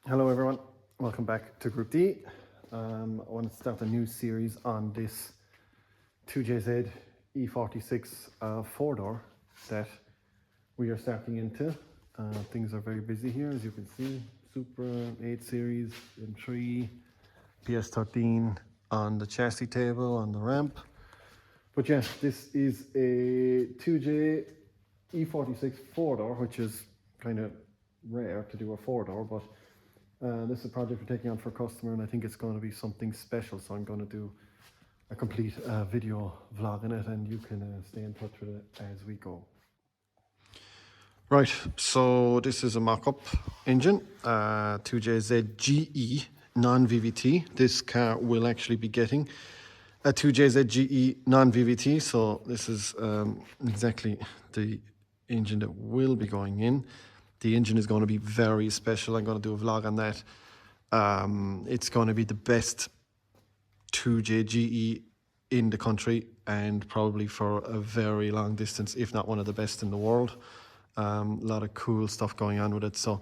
Hello everyone, welcome back to Group D. I want to start a new series on this 2JZ E46 four-door that we are starting into. Things are very busy here, as you can see. Supra 8 Series M3, PS13 on the chassis table, on the ramp. But yeah, this is a 2J E46 four-door, which is kind of rare to do a four-door, but this is a project we're taking on for a customer, and I think it's going to be something special. So I'm going to do a complete video vlog in it, and you can stay in touch with it as we go. Right, so this is a mock-up engine, 2JZ GE non-VVT. This car will actually be getting a 2JZ GE non-VVT, so this is exactly the engine that will be going in. The engine is going to be very special. I'm going to do a vlog on that. It's going to be the best 2JGE in the country, and probably for a very long distance, if not one of the best in the world. A lot of cool stuff going on with it, so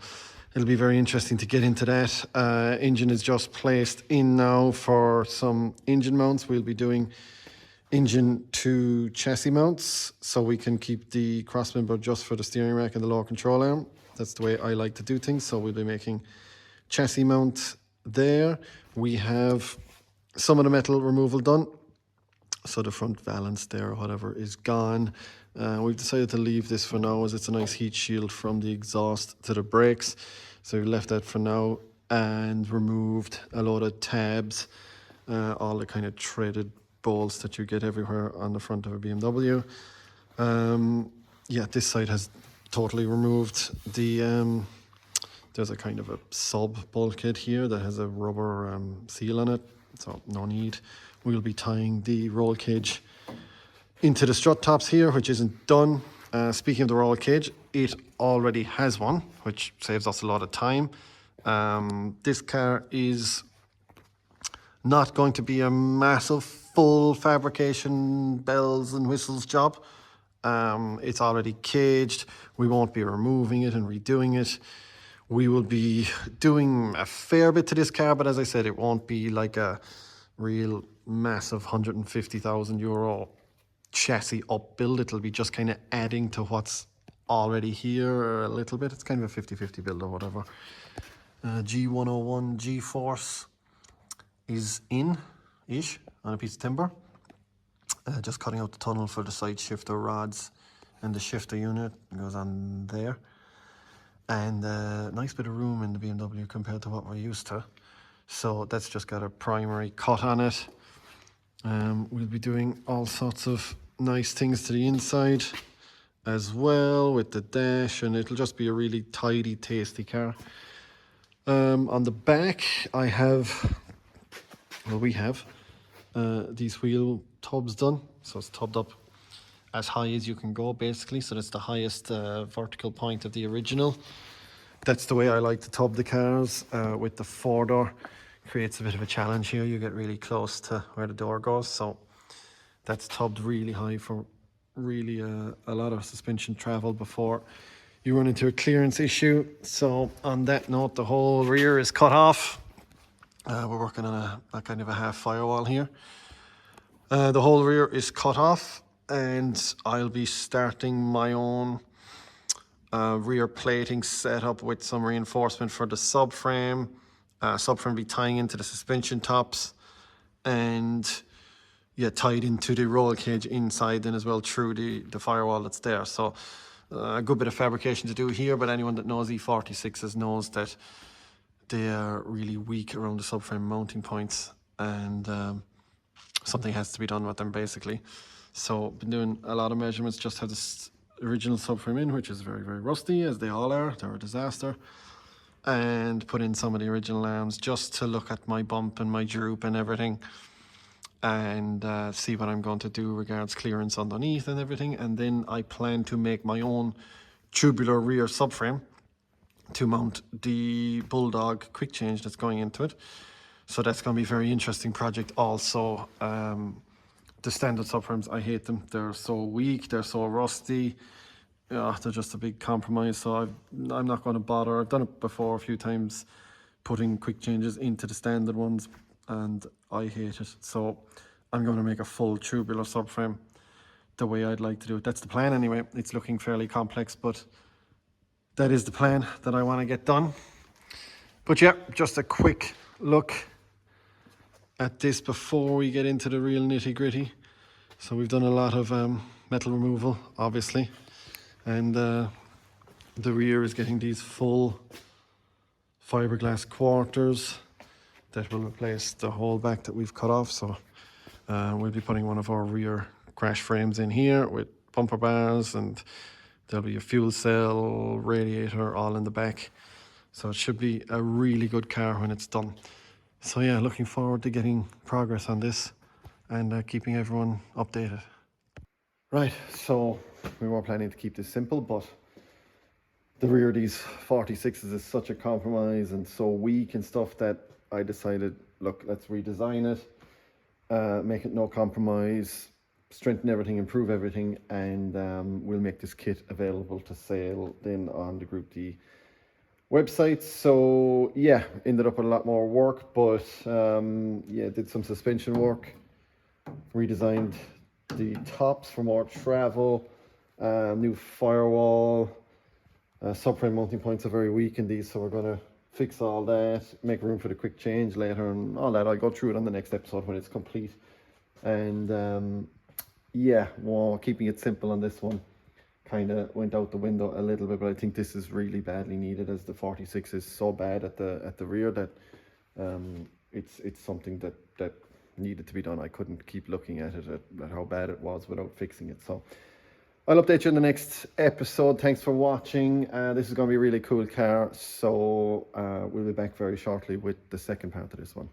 it'll be very interesting to get into that. Engine is just placed in now for some engine mounts. We'll be doing engine to chassis mounts, so we can keep the cross member just for the steering rack and the lower control arm. That's the way I like to do things, so we'll be making chassis mount there. We have some of the metal removal done, so the front valance there or whatever is gone. We've decided to leave this for now, as it's a nice heat shield from the exhaust to the brakes, so we left that for now and removed a load of tabs, all the kind of threaded bolts that you get everywhere on the front of a BMW. Yeah, this side has totally removed the there's a kind of a sub bulkhead here that has a rubber seal on it, so no need. We'll be tying the roll cage into the strut tops here, which isn't done. Speaking of the roll cage, it already has one, which saves us a lot of time. This car is not going to be a massive full fabrication bells and whistles job. It's already caged. We won't be removing it and redoing it. We will be doing a fair bit to this car, but as I said, it won't be like a real massive €150,000 chassis up build. It'll be just kind of adding to what's already here a little bit. It's kind of a 50-50 build or whatever. G101 G-Force is in-ish on a piece of timber. Just cutting out the tunnel for the side shifter rods, and the shifter unit goes on there. And a nice bit of room in the BMW compared to what we're used to. So that's just got a primary cut on it. We'll be doing all sorts of nice things to the inside as well with the dash, and it'll just be a really tidy, tasty car. On the back, we have these wheel tubs done. So it's tubbed up as high as you can go, basically. So that's the highest vertical point of the original. That's the way I like to tub the cars. With the four-door, creates a bit of a challenge here. You get really close to where the door goes. So that's tubbed really high for really a lot of suspension travel before you run into a clearance issue. So on that note, the whole rear is cut off. We're working on a kind of a half firewall here. The whole rear is cut off, and I'll be starting my own rear plating setup with some reinforcement for the subframe. Subframe will be tying into the suspension tops, and yeah, tied into the roll cage inside then as well through the firewall that's there. So a good bit of fabrication to do here, but anyone that knows E46s knows that they are really weak around the subframe mounting points, and something has to be done with them basically. So been doing a lot of measurements, just have this original subframe in, which is very, very rusty, as they all are. They're a disaster. And put in some of the original arms just to look at my bump and my droop and everything, and see what I'm going to do regards clearance underneath and everything. And then I plan to make my own tubular rear subframe to mount the Bulldog quick change that's going into it. So that's going to be a very interesting project also. The standard subframes, I hate them. They're so weak, they're so rusty. They're just a big compromise. So I'm not going to bother. I've done it before a few times putting quick changes into the standard ones, and I hate it. So I'm going to make a full tubular subframe the way I'd like to do it. That's the plan anyway. It's looking fairly complex, but that is the plan that I want to get done. But yeah, just a quick look at this before we get into the real nitty-gritty. So we've done a lot of metal removal, obviously, and the rear is getting these full fiberglass quarters that will replace the whole back that we've cut off. So we'll be putting one of our rear crash frames in here with bumper bars, and there'll be a fuel cell, radiator, all in the back. So it should be a really good car when it's done. So yeah, looking forward to getting progress on this and keeping everyone updated. Right, so we were planning to keep this simple, but the rear of these 46s is such a compromise and so weak and stuff that I decided, look, let's redesign it, make it no compromise, strengthen everything, improve everything, and we'll make this kit available to sale then on the Group D website. So yeah, ended up with a lot more work, but yeah, did some suspension work, redesigned the tops for more travel, new firewall, subframe mounting points are very weak in these, so we're going to fix all that, make room for the quick change later and all that. I'll go through it on the next episode when it's complete. And yeah, well, keeping it simple on this one kind of went out the window a little bit, but I think this is really badly needed, as the 46 is so bad at the rear that it's something that needed to be done. I couldn't keep looking at it at how bad it was without fixing it. So I'll update you in the next episode. Thanks for watching. This is going to be a really cool car, so we'll be back very shortly with the second part of this one.